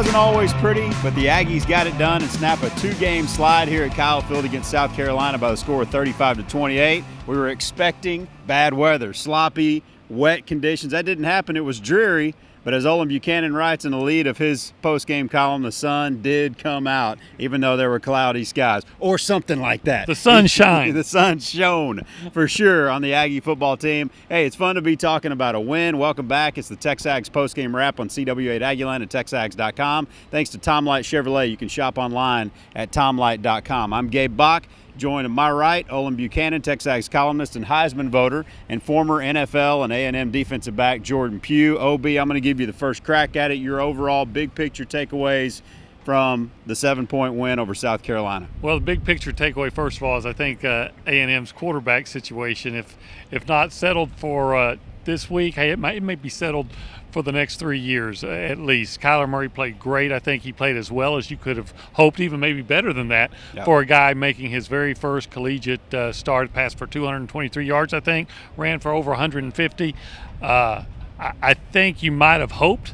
wasn't always pretty, but the Aggies got it done and snap a 2-game slide here at Kyle Field against South Carolina by the score of 35-28. We were expecting bad weather, sloppy, wet conditions. That didn't happen. It was dreary. But as Olin Buchanan writes in the lead of his post-game column, the sun did come out, even though there were cloudy skies, or something like that. The sun shined. The sun shone, for sure, on the Aggie football team. Hey, it's fun to be talking about a win. Welcome back. It's the Texags post-game wrap on CW8 Aggieland at Texags.com. Thanks to Tom Light Chevrolet. You can shop online at tomlight.com. I'm Gabe Bach. Joined on my right, Olin Buchanan, Texags columnist and Heisman voter, and former NFL and A&M defensive back Jordan Pugh. OB, I'm going to give you the first crack at it. Your overall big picture takeaways from the 7-point win over South Carolina. Well, the big picture takeaway, first of all, is I think A&M's quarterback situation, if not settled for this week, it may be settled for the next 3 years at least. Kyler Murray played great. I think he played as well as you could have hoped, even maybe better than that, for a guy making his very first collegiate start. Passed for 223 yards, I think, ran for over 150. I think you might have hoped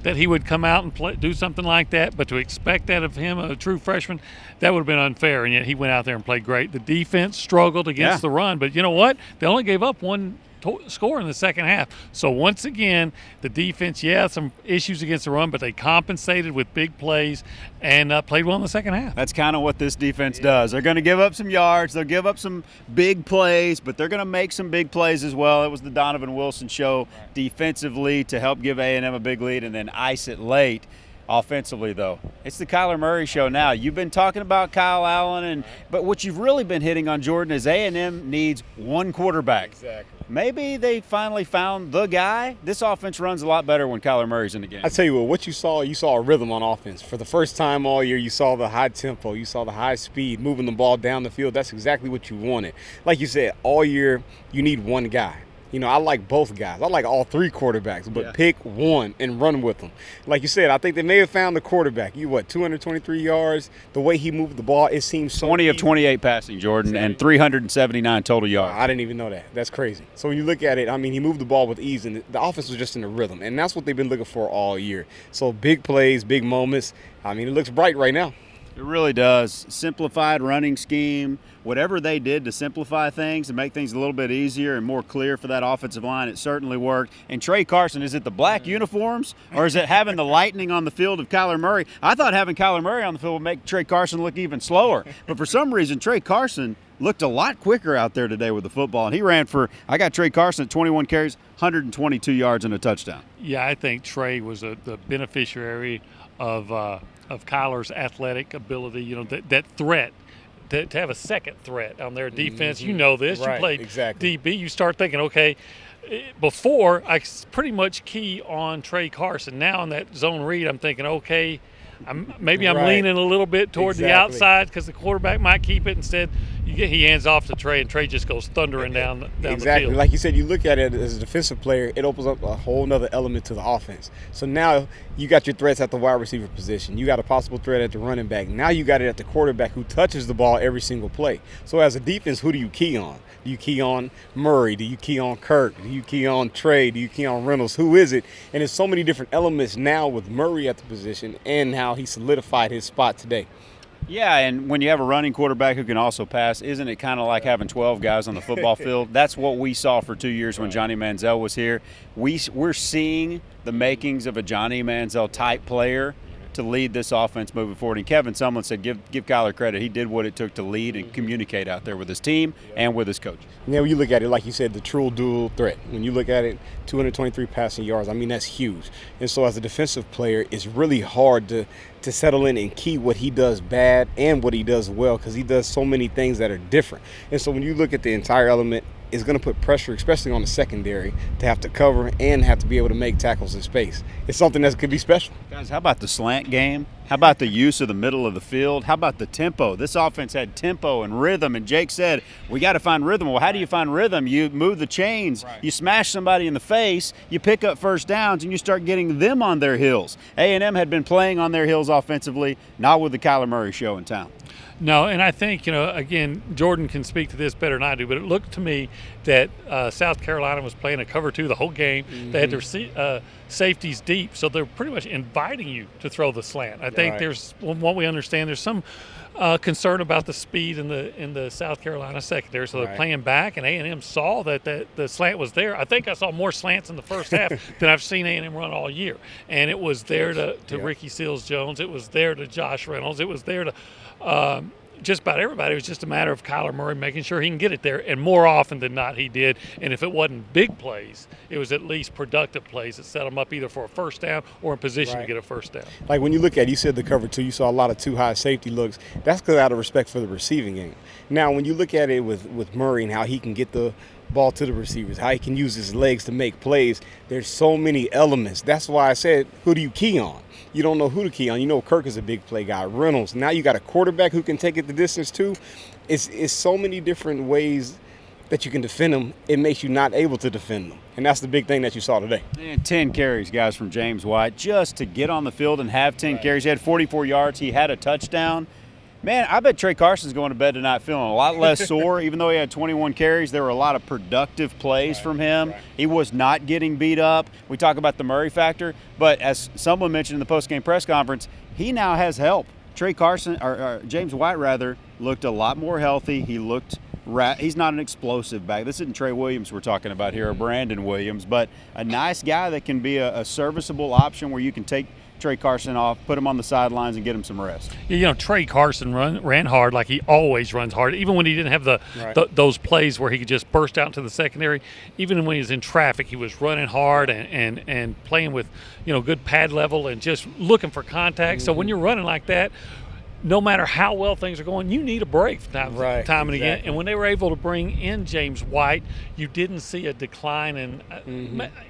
that he would come out and do something like that, but to expect that of him, a true freshman, that would have been unfair, and yet he went out there and played great. The defense struggled against the run, but you know what? They only gave up one score in the second half. So once again, the defense, some issues against the run, but they compensated with big plays and played well in the second half. That's kind of what this defense does. They're going to give up some yards, they'll give up some big plays, but they're going to make some big plays as well. It was the Donovan Wilson show defensively to help give A&M a big lead and then ice it late. Offensively, though, it's the Kyler Murray show now. You've been talking about Kyle Allen, but what you've really been hitting on, Jordan, is A&M needs one quarterback. Exactly. Maybe they finally found the guy. This offense runs a lot better when Kyler Murray's in the game. I tell you what you saw a rhythm on offense. For the first time all year, you saw the high tempo, you saw the high speed, moving the ball down the field. That's exactly what you wanted. Like you said, all year you need one guy. You know, I like both guys. I like all three quarterbacks, but pick one and run with them. Like you said, I think they may have found the quarterback. 223 yards. The way he moved the ball, it seems so 20 easy. of 28 passing, Jordan, and 379 total yards. I didn't even know that. That's crazy. So when you look at it, I mean, he moved the ball with ease, and the offense was just in a rhythm, and that's what they've been looking for all year. So big plays, big moments. I mean, it looks bright right now. It really does. Simplified running scheme, whatever they did to simplify things and make things a little bit easier and more clear for that offensive line, it certainly worked. And Trey Carson, is it the black uniforms or is it having the lightning on the field of Kyler Murray? I thought having Kyler Murray on the field would make Trey Carson look even slower. But for some reason, Trey Carson looked a lot quicker out there today with the football. And he ran I got Trey Carson at 21 carries, 122 yards and a touchdown. Yeah, I think Trey was the beneficiary of Kyler's athletic ability, that threat, to have a second threat on their defense. You know this. Right, you played exactly. DB. You start thinking, okay, before I pretty much key on Trey Carson. Now in that zone read, I'm thinking, okay, I'm leaning a little bit toward the outside because the quarterback might keep it. Instead, he hands off to Trey, and Trey just goes thundering down the field. Like you said, you look at it as a defensive player, it opens up a whole nother element to the offense. So now you got your threats at the wide receiver position. You got a possible threat at the running back. Now you got it at the quarterback who touches the ball every single play. So as a defense, who do you key on? Do you key on Murray? Do you key on Kirk? Do you key on Trey? Do you key on Reynolds? Who is it? And there's so many different elements now with Murray at the position and how he solidified his spot today. Yeah, and when you have a running quarterback who can also pass, isn't it kind of like having 12 guys on the football field? That's what we saw for 2 years when Johnny Manziel was here. We're seeing the makings of a Johnny Manziel type player to lead this offense moving forward. And Kevin Sumlin said give Kyler credit. He did what it took to lead and communicate out there with his team and with his coaches. Now, when you look at it, like you said, the true dual threat. When you look at it, 223 passing yards, I mean, that's huge. And so as a defensive player, it's really hard to settle in and key what he does bad and what he does well, because he does so many things that are different. And so when you look at the entire element, it's going to put pressure, especially on the secondary, to have to cover and have to be able to make tackles in space. It's something that could be special. Guys, how about the slant game? How about the use of the middle of the field? How about the tempo? This offense had tempo and rhythm, and Jake said, we got to find rhythm. Well, how do you find rhythm? You move the chains, you smash somebody in the face, you pick up first downs, and you start getting them on their heels. A&M had been playing on their heels offensively, not with the Kyler Murray show in town. No, and I think, again, Jordan can speak to this better than I do, but it looked to me that South Carolina was playing a cover 2 the whole game. Mm-hmm. They had their safeties deep, so they're pretty much inviting you to throw the slant. I think there's, from what we understand, there's some concern about the speed in the South Carolina secondary, so they're playing back, and A&M saw that the slant was there. I think I saw more slants in the first half than I've seen A&M run all year, and it was there to Ricky Seals-Jones. It was there to Josh Reynolds. It was there to just about everybody. It was just a matter of Kyler Murray making sure he can get it there, and more often than not he did. And if it wasn't big plays, it was at least productive plays that set them up either for a first down or in position to get a first down. Like when you look at, you said the cover 2, you saw a lot of too high safety looks. That's because out of respect for the receiving game. Now when you look at it with Murray and how he can get the ball to the receivers, how he can use his legs to make plays, there's so many elements. That's why I said, who do you key on? You don't know who to key on. You know Kirk is a big play guy. Reynolds. Now you got a quarterback who can take it the distance too. It's so many different ways that you can defend them. It makes you not able to defend them. And that's the big thing that you saw today. And 10 carries, guys, from James White, just to get on the field and have 10 carries. He had 44 yards. He had a touchdown. Man, I bet Trey Carson's going to bed tonight feeling a lot less sore. Even though he had 21 carries, there were a lot of productive plays from him. He was not getting beat up. We talk about the Murray factor, but as someone mentioned in the post-game press conference, he now has help. Trey Carson, or James White rather, looked a lot more healthy. He looked he's not an explosive back. This isn't Trey Williams we're talking about here, or Brandon Williams, but a nice guy that can be a serviceable option where you can take Trey Carson off, put him on the sidelines, and get him some rest. Trey Carson ran hard like he always runs hard. Even when he didn't have those plays where he could just burst out into the secondary, even when he was in traffic, he was running hard and playing with good pad level and just looking for contact. Mm-hmm. So when you're running like that, no matter how well things are going, you need a break from time and again. And when they were able to bring in James White, you didn't see a decline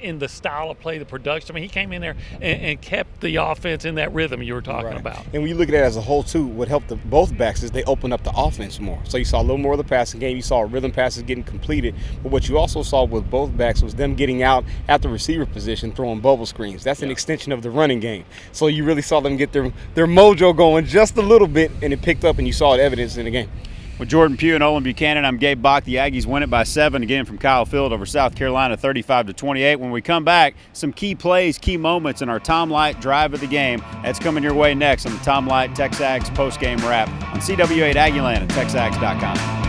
in the style of play, the production. I mean, he came in there and kept the offense in that rhythm you were talking about. And when you look at it as a whole, too, what helped both backs is they opened up the offense more. So you saw a little more of the passing game. You saw rhythm passes getting completed. But what you also saw with both backs was them getting out at the receiver position, throwing bubble screens. That's an extension of the running game. So you really saw them get their mojo going just a little bit, and it picked up, and you saw it evidence in the game. With Jordan Pugh and Olin Buchanan, I'm Gabe Bach. The Aggies win it by 7 again from Kyle Field over South Carolina, 35-28. When we come back, some key plays, key moments in our Tom Light drive of the game. That's coming your way next on the Tom Light Texags post-game wrap on CW8 Aggieland at Texags.com.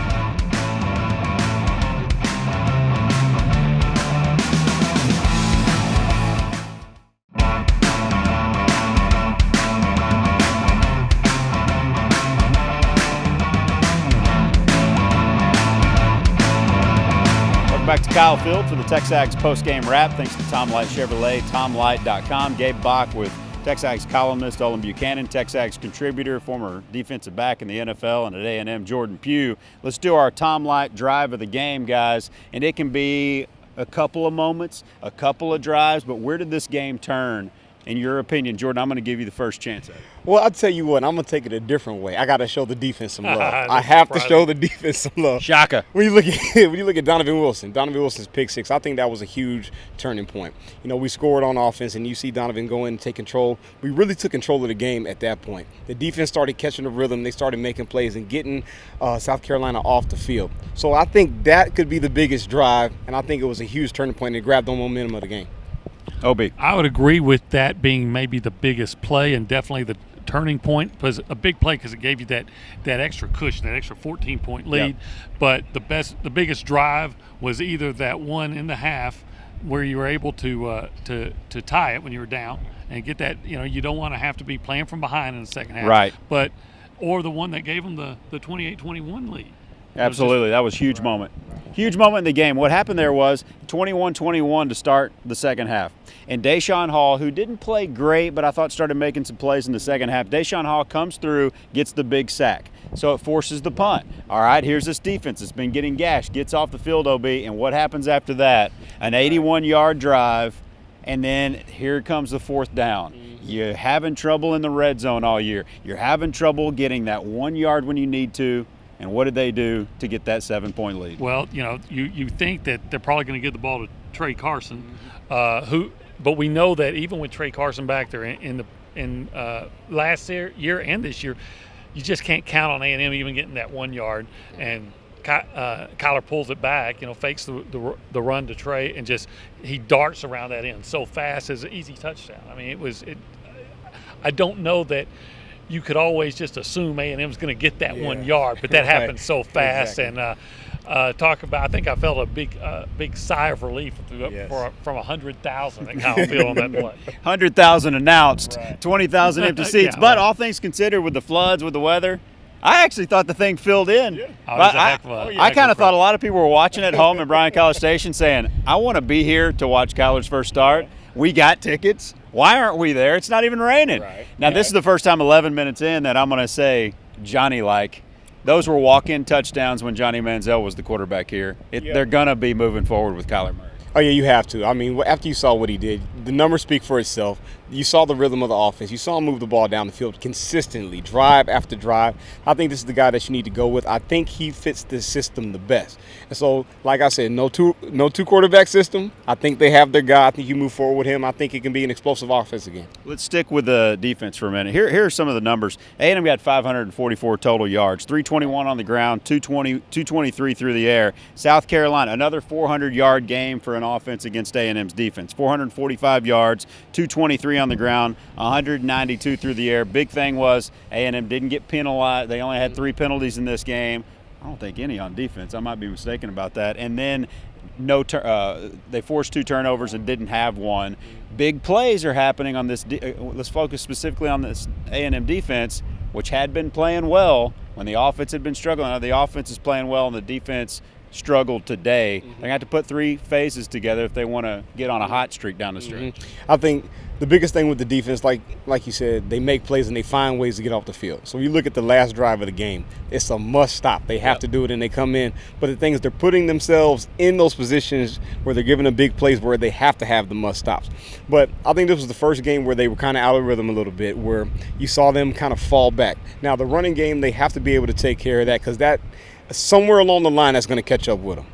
Back to Kyle Field for the Texags post-game wrap. Thanks to Tom Light Chevrolet, TomLight.com. Gabe Bach with Texags columnist Olin Buchanan, Texags contributor, former defensive back in the NFL and at A&M, Jordan Pugh. Let's do our Tom Light drive of the game, guys. And it can be a couple of moments, a couple of drives, but where did this game turn? In your opinion, Jordan, I'm going to give you the first chance at it. Well, I'll tell you what, I'm going to take it a different way. I got to show the defense some love. I have to show the defense some love. Shaka. When you look at Donovan Wilson's pick six, I think that was a huge turning point. We scored on offense, and you see Donovan go in and take control. We really took control of the game at that point. The defense started catching the rhythm. They started making plays and getting South Carolina off the field. So I think that could be the biggest drive, and I think it was a huge turning point and it grabbed the momentum of the game. OB. I would agree with that being maybe the biggest play and definitely the turning point. It was a big play because it gave you that extra cushion, that extra 14-point lead. But the biggest drive was either that one in the half where you were able to tie it when you were down and get that. You don't want to have to be playing from behind in the second half. Right. Or the one that gave them the 28-21 lead. Absolutely. That was a huge moment. Huge moment in the game. What happened there was 21-21 to start the second half. And Deshaun Hall, who didn't play great, but I thought started making some plays in the second half, Deshaun Hall comes through, gets the big sack. So it forces the punt. All right, here's this defense that's been getting gashed, gets off the field, OB, and what happens after that? An 81-yard drive And then here comes the fourth down. You're having trouble in the red zone all year. You're having trouble getting that 1 yard when you need to. And what did they do to get that 7-point lead? Well, you think that they're probably going to give the ball to Trey Carson, but we know that even with Trey Carson back there in last year and this year, you just can't count on A&M even getting that 1 yard. And Kyler pulls it back, fakes the run to Trey, and he darts around that end so fast. It's an easy touchdown. I mean, I don't know that you could always just assume A&M's going to get that 1 yard, but that happened so fast. Exactly. And I think I felt a big sigh of relief from 100,000 at Kyle Field on that play. 100,000 announced, right. 20,000 empty seats. But all things considered, with the floods, with the weather, I actually thought the thing filled in. Yeah. I kind of thought a lot of people were watching at home in Bryan College Station saying, I want to be here to watch Kyler's first start. We got tickets. Why aren't we there? It's not even raining. Right. Now, this is the first time 11 minutes in that I'm going to say Johnny-like. Those were walk-in touchdowns when Johnny Manziel was the quarterback here. They're going to be moving forward with Kyler Murray. Oh, yeah, you have to. I mean, after you saw what he did, the numbers speak for itself. You saw the rhythm of the offense. You saw him move the ball down the field consistently, drive after drive. I think this is the guy that you need to go with. I think he fits this system the best. And so, like I said, no two quarterback system. I think they have their guy. I think you move forward with him. I think it can be an explosive offense again. Let's stick with the defense for a minute. Here are some of the numbers. A&M got 544 total yards, 321 on the ground, 223 through the air. South Carolina, another 400-yard game for an offense against A&M's defense. 445 yards, 223 on the ground, 192 through the air. Big thing was A&M didn't get penalized. They only had 3 penalties in this game. I don't think any on defense. I might be mistaken about that. And then they forced 2 turnovers and didn't have one. Big plays are happening on this. Let's focus specifically on this A&M defense, which had been playing well when the offense had been struggling. Now the offense is playing well and the defense struggled today. They're going to have to put 3 phases together if they want to get on a hot streak down the stretch. I think the biggest thing with the defense, like you said, they make plays and they find ways to get off the field. So you look at the last drive of the game, it's a must stop. They have to do it and they come in. But the thing is, they're putting themselves in those positions where they're giving them big plays where they have to have the must stops. But I think this was the first game where they were kind of out of rhythm a little bit, where you saw them kind of fall back. Now the running game, they have to be able to take care of that, because that somewhere along the line that's going to catch up with them.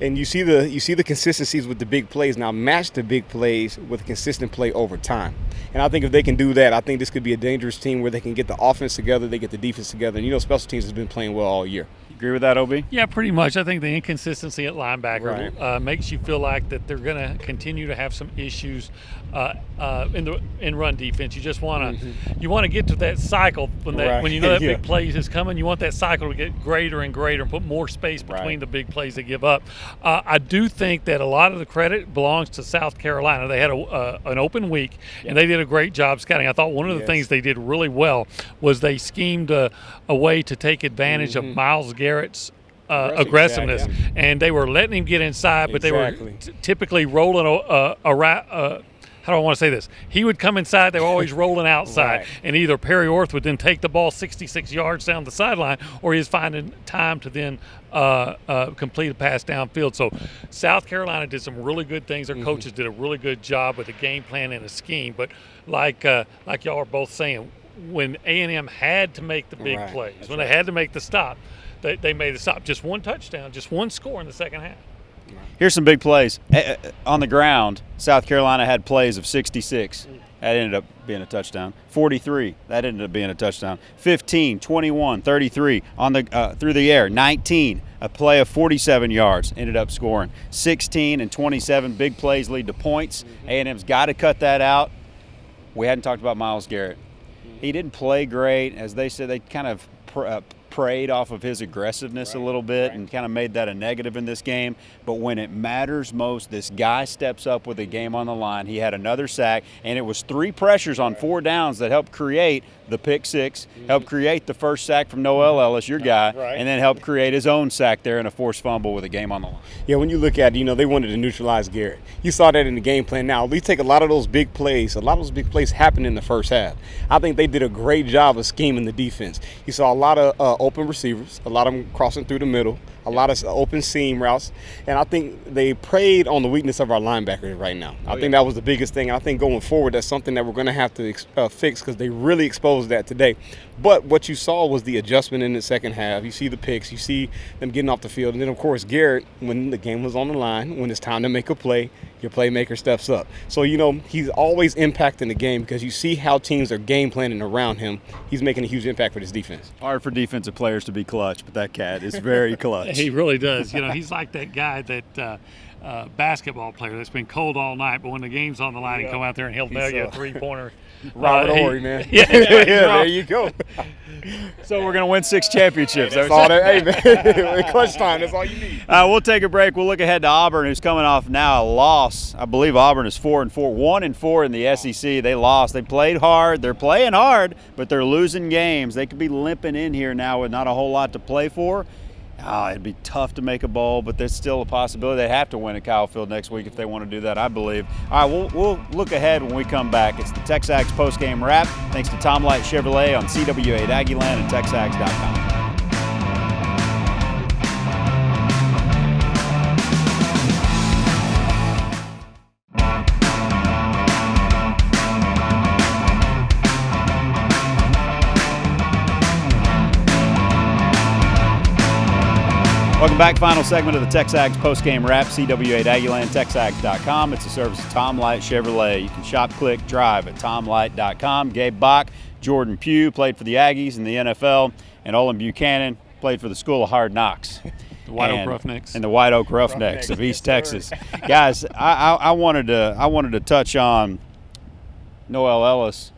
And you see the consistencies with the big plays. Now match the big plays with consistent play over time. And I think if they can do that, I think this could be a dangerous team where they can get the offense together, they get the defense together. And special teams has been playing well all year. Agree with that, OB? Yeah, pretty much. I think the inconsistency at linebacker makes you feel like that they're going to continue to have some issues in run defense. You just want to get to that cycle when you know that big play is coming. You want that cycle to get greater and greater and put more space between the big plays they give up. I do think that a lot of the credit belongs to South Carolina. They had an open week and they did a great job scouting. I thought one of the things they did really well was they schemed a way to take advantage of Myles Garrett's aggressiveness, and they were letting him get inside, but they were typically rolling how do I want to say this? He would come inside. They were always rolling outside, and either Perry Orth would then take the ball 66 yards down the sideline, or he was finding time to then complete a pass downfield. So South Carolina did some really good things. Their coaches did a really good job with a game plan and a scheme. But like y'all are both saying, when A&M had to make the big plays, when they had to make the stop, they made the stop. Just one touchdown, just one score in the second half. Here's some big plays. On the ground, South Carolina had plays of 66. That ended up being a touchdown. 43, that ended up being a touchdown. 15, 21, 33 on the through the air. 19, a play of 47 yards, ended up scoring. 16 and 27, big plays lead to points. A&M's got to cut that out. We hadn't talked about Myles Garrett. He didn't play great. As they said, they kind of preyed off of his aggressiveness a little bit and kind of made that a negative in this game. But when it matters most, this guy steps up with a game on the line. He had another sack, and it was 3 pressures on 4 downs that helped create the pick 6, helped create the first sack from Noel Ellis, your guy, and then helped create his own sack there and a forced fumble with a game on the line. Yeah, when you look at it, they wanted to neutralize Garrett. You saw that in the game plan. Now, we take a lot of those big plays. A lot of those big plays happened in the first half. I think they did a great job of scheming the defense. You saw a lot of open receivers, a lot of them crossing through the middle, a lot of open seam routes, and I think they preyed on the weakness of our linebackers right now. I think that was the biggest thing. I think going forward, that's something that we're going to have to fix because they really exposed that today. But what you saw was the adjustment in the second half. You see the picks, you see them getting off the field, and then, of course, Garrett, when the game was on the line, when it's time to make a play, your playmaker steps up. So, he's always impacting the game because you see how teams are game planning around him. He's making a huge impact for this defense. Hard for defensive players to be clutch, but that cat is very clutch. He really does. He's like that guy that basketball player that's been cold all night, but when the game's on the line, he'll come out there and he'll nail you a three-pointer. Robert Horry, man. Yeah, there you go. So we're going to win 6 championships. That's all that, hey, man. Clutch time, that's all you need. We'll take a break. We'll look ahead to Auburn, who's coming off now a loss. I believe Auburn is 4-4, 1-4 in the SEC. They lost. They played hard. They're playing hard, but they're losing games. They could be limping in here now with not a whole lot to play for. It'd be tough to make a bowl, but there's still a possibility. They have to win at Kyle Field next week if they want to do that, I believe. All right, we'll look ahead when we come back. It's the Texags postgame wrap. Thanks to Tom Light Chevrolet on CW8 Aggieland and Texags.com. Welcome back. Final segment of the Texags postgame wrap, CW8 Aggieland, Texags.com. It's a service of Tom Light Chevrolet. You can shop, click, drive at TomLight.com. Gabe Bach, Jordan Pugh played for the Aggies in the NFL, and Olin Buchanan played for the School of Hard Knocks. The White Oak Roughnecks. And the White Oak Roughnecks of East Texas. Guys, I wanted to touch on Noel Ellis.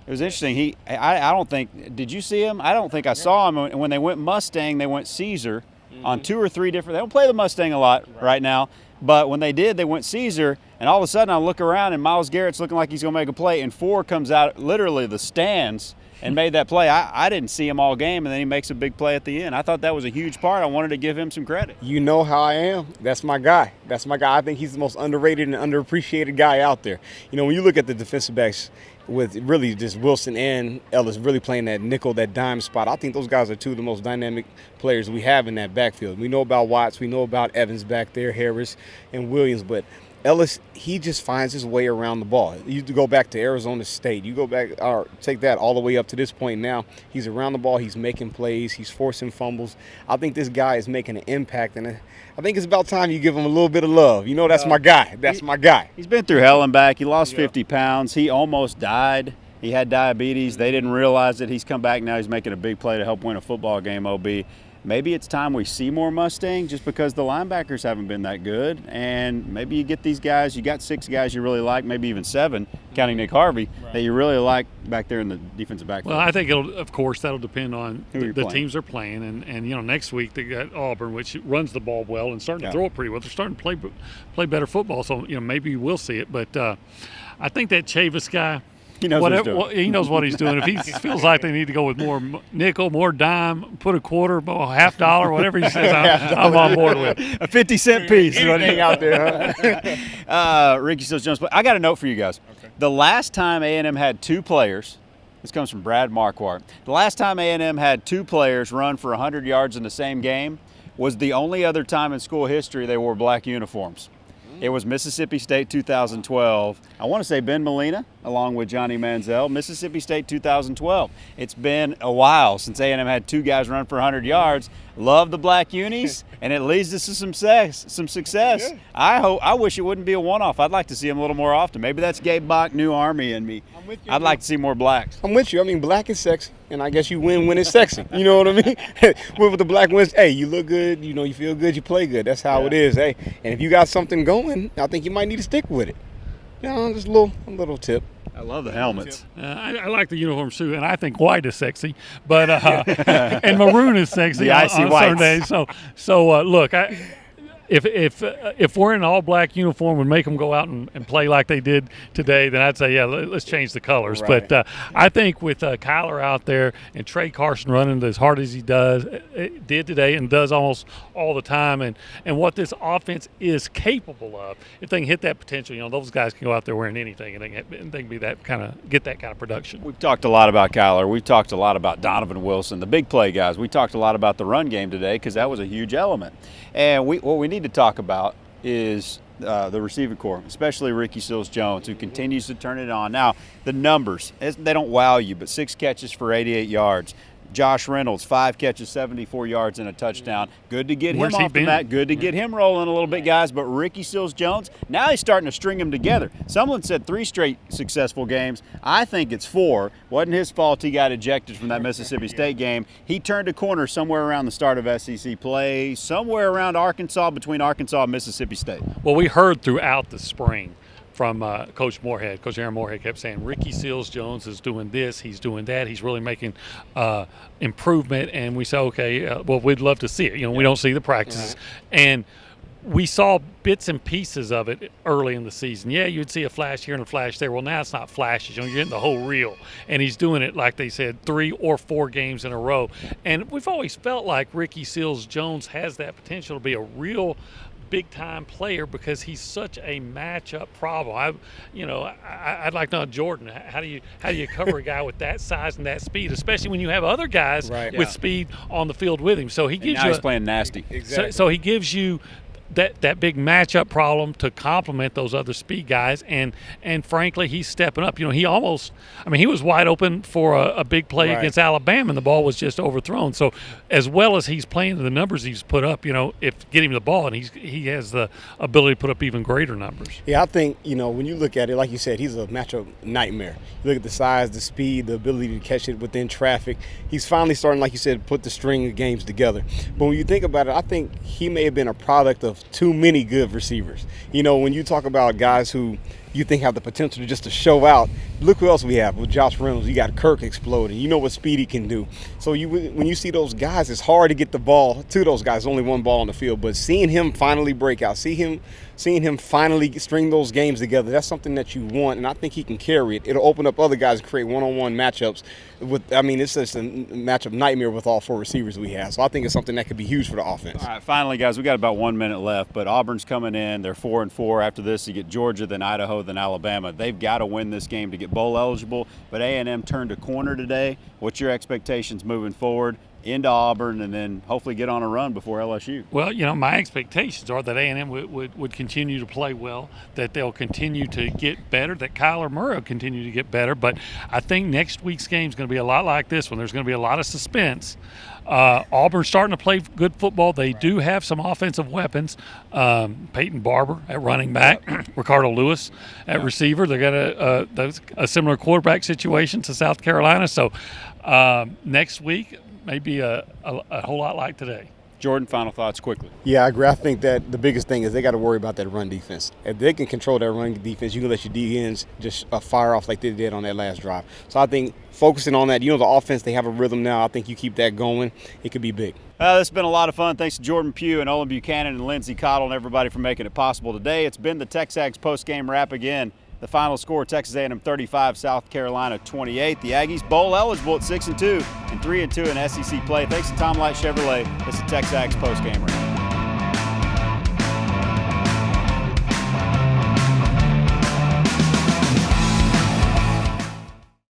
It was interesting. I don't think – did you see him? I don't think I saw him. When they went Mustang, they went Caesar on 2 or 3 different – they don't play the Mustang a lot right now. But when they did, they went Caesar, and all of a sudden I look around, and Myles Garrett's looking like he's going to make a play, and 4 comes out literally the stands and made that play. I didn't see him all game, and then he makes a big play at the end. I thought that was a huge part. I wanted to give him some credit. You know how I am. That's my guy. I think he's the most underrated and underappreciated guy out there. When you look at the defensive backs – with really just Wilson and Ellis really playing that nickel, that dime spot. I think those guys are 2 of the most dynamic players we have in that backfield. We know about Watts, we know about Evans back there, Harris and Williams, but Ellis, he just finds his way around the ball. You go back to Arizona State. You go back or take that all the way up to this point now. He's around the ball. He's making plays. He's forcing fumbles. I think this guy is making an impact, and I think it's about time you give him a little bit of love. That's my guy. That's my guy. He's been through hell and back. He lost 50 pounds. He almost died. He had diabetes. They didn't realize it. He's come back now. He's making a big play to help win a football game, OB. Maybe it's time we see more Mustang just because the linebackers haven't been that good. And maybe you get these guys, you got 6 guys you really like, maybe even 7, counting Nick Harvey, that you really like back there in the defensive backfield. Well, I think that'll depend on the teams they're playing. And next week they got Auburn, which runs the ball well and starting to throw it pretty well. They're starting to play better football, so maybe we'll see it. But I think that Chavis guy, he knows what he's doing. He knows what he's doing. If he feels like they need to go with more nickel, more dime, put a quarter, $50, whatever he says, I'm on board with. A 50-cent piece. Anything out there, huh? Ricky Seals Jones. I got a note for you guys. Okay. The last time A&M had 2 players, this comes from Brad Marquardt. The last time A&M had 2 players run for 100 yards in the same game was the only other time in school history they wore black uniforms. It was Mississippi State 2012. I want to say Ben Molina along with Johnny Manziel. Mississippi State 2012. It's been a while since A&M had 2 guys run for 100 yards. Love the black unis, and it leads us to some success. Yeah. I wish it wouldn't be a one-off. I'd like to see them a little more often. Maybe that's Gabe Bach, New Army in me. I'd like to see more blacks. I'm with you. Black is sexy, and I guess you win when it's sexy. You know what I mean? With the black wins, hey, you look good, you feel good, you play good. That's how it is, hey. And if you got something going, I think you might need to stick with it. Just a little tip. I love the helmets. I like the uniforms too, and I think white is sexy, but and maroon is sexy the icy on whites. certain days. So look, if we're in an all-black uniform and make them go out and play like they did today, then I'd say, yeah, let's change the colors. Right. But I think with Kyler out there and Trey Carson running as hard as he did today and does almost all the time, and what this offense is capable of, if they can hit that potential, those guys can go out there wearing anything, and they can be that kind of get that kind of production. We've talked a lot about Kyler. We've talked a lot about Donovan Wilson, the big play guys. We talked a lot about the run game today because that was a huge element. And what we need to talk about is the receiving corps, especially Ricky Seals-Jones, who continues to turn it on. Now, the numbers, they don't wow you, but 6 catches for 88 yards. Josh Reynolds, 5 catches, 74 yards and a touchdown. Good to get him off the mat. Good to get him rolling a little bit, guys. But Ricky Seals-Jones, now he's starting to string them together. Someone said 3 straight successful games. I think it's 4. Wasn't his fault he got ejected from that Mississippi State game. He turned a corner somewhere around the start of SEC play, somewhere around Arkansas, between Arkansas and Mississippi State. Well, we heard throughout the spring from Coach Moorhead. Coach Aaron Moorhead kept saying, Ricky Seals-Jones is doing this, he's doing that, he's really making improvement. And we said, okay, well, we'd love to see it. We don't see the practices. Right. And we saw bits and pieces of it early in the season. Yeah, you'd see a flash here and a flash there. Well, now it's not flashes. You're getting the whole reel. And he's doing it, like they said, 3 or 4 games in a row. And we've always felt like Ricky Seals-Jones has that potential to be a real big-time player because he's such a matchup problem. I'd like to know, Jordan, how do you cover a guy with that size and that speed, especially when you have other guys with speed on the field with him? So he gives he's playing nasty. Exactly. So he gives you that big matchup problem to complement those other speed guys, and frankly, he's stepping up. He he was wide open for a big play against Alabama, and the ball was just overthrown. So as well as he's playing the numbers he's put up, if get him the ball, and he has the ability to put up even greater numbers. Yeah, I think, when you look at it, like you said, he's a matchup nightmare. You look at the size, the speed, the ability to catch it within traffic. He's finally starting, like you said, to put the string of games together. But when you think about it, I think he may have been a product of too many good receivers. When you talk about guys who you think have the potential to show out, look who else we have with Josh Reynolds. You got Kirk exploding. You know what Speedy can do. So when you see those guys, it's hard to get the ball to those guys. Only one ball on the field, but seeing him finally break out, seeing him finally string those games together, that's something that you want, and I think he can carry it. It'll open up other guys to create one-on-one matchups. It's just a matchup nightmare with all 4 receivers we have. So I think it's something that could be huge for the offense. All right, finally, guys, we got about 1 minute left, but Auburn's coming in. They're 4-4. After this, you get Georgia, then Idaho, then Alabama. They've got to win this game to get bowl eligible, but A&M turned a corner today. What's your expectations moving forward into Auburn and then hopefully get on a run before LSU? Well, my expectations are that A&M would continue to play well, that they'll continue to get better, that Kyler Murray will continue to get better. But I think next week's game is going to be a lot like this one. There's going to be a lot of suspense. Auburn's starting to play good football. They do have some offensive weapons. Peyton Barber at running back, Ricardo Lewis at receiver. They got a similar quarterback situation to South Carolina. So next week may be a whole lot like today. Jordan, final thoughts quickly. Yeah, I agree. I think that the biggest thing is they got to worry about that run defense. If they can control that run defense, you can let your DNs just fire off like they did on that last drive. So I think focusing on that, the offense, they have a rhythm now. I think you keep that going, it could be big. This has been a lot of fun. Thanks to Jordan Pugh and Olin Buchanan and Lindsey Cottle and everybody for making it possible today. It's been the Texags post-game wrap again. The final score, Texas A&M 35, South Carolina 28. The Aggies bowl eligible at 6-2 and 3-2 in SEC play. Thanks to Tom Light Chevrolet. This is Texags post-game wrap.